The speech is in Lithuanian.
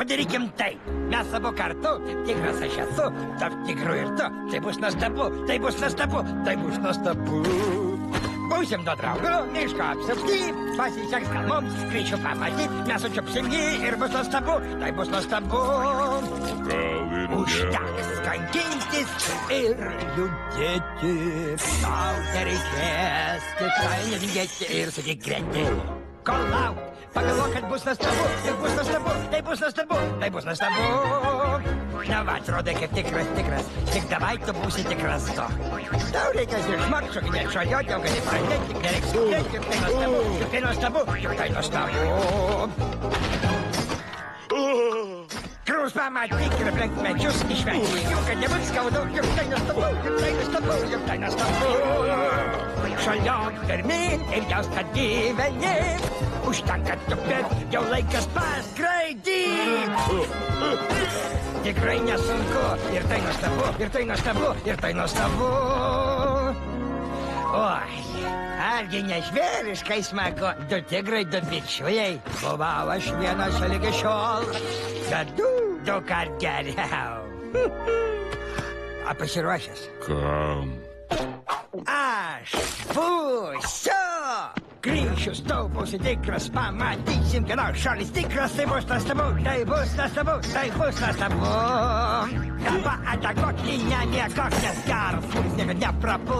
padarykim taip. Mes abu kartu, tikras aš esu, tarp tikrų ir tu. Tai bus nuostabu, tai bus nuostabu, tai bus nuostabu. Būsim do draugų, miško apsupti, pasiseks, gal mums skaičių pamatyti, mes sučiupsim jį ir bus nuostabu, tai bus nuostabu. Užteks kankintis ir liūdėti, tau nereikės tikrai netingėti ir susikrenti. Ko lauk, pagalvok, kad bus nuostabu, tai bus nuostabu, tai bus nuostabu, tai bus nuostabu. Na va, atrodai kaip tikras, tik davai tu būsi tikras to. Tau reikės išmokti šokinėti šalioti, o gali pradėti, tik nereiks skubėti, juk tai nuostabu, juk tai nuostabu, juk tai nuostabu. Krūs pamatyk ir aplink medžius išvengti, juk kad nebus skaudu, juk tai nuostabu, juk tai nuostabu, juk tai nuostabu. Šaliok pirmin ir jaus, kad gyveni, užtenka tupėt, jau laikas paskraidyt. Tikrai nesunku, ir tai nuostabu, ir tai nuostabu, ir tai nuostabu. Oi, argi nežvėriškai smagu, du tigrai, du bičiuliai, buvau aš vienas lygi šiol, bet du kart geriau. A pasiruošęs? Kam? Aš būsiu! Kryžius tau būsi tikras, pamatysim, kad aš šalis tikras, tai bus nuostabu, tai bus nuostabu, tai bus nuostabu. Dabar atakuok, nemiegok, nes geras, niekad neprapul.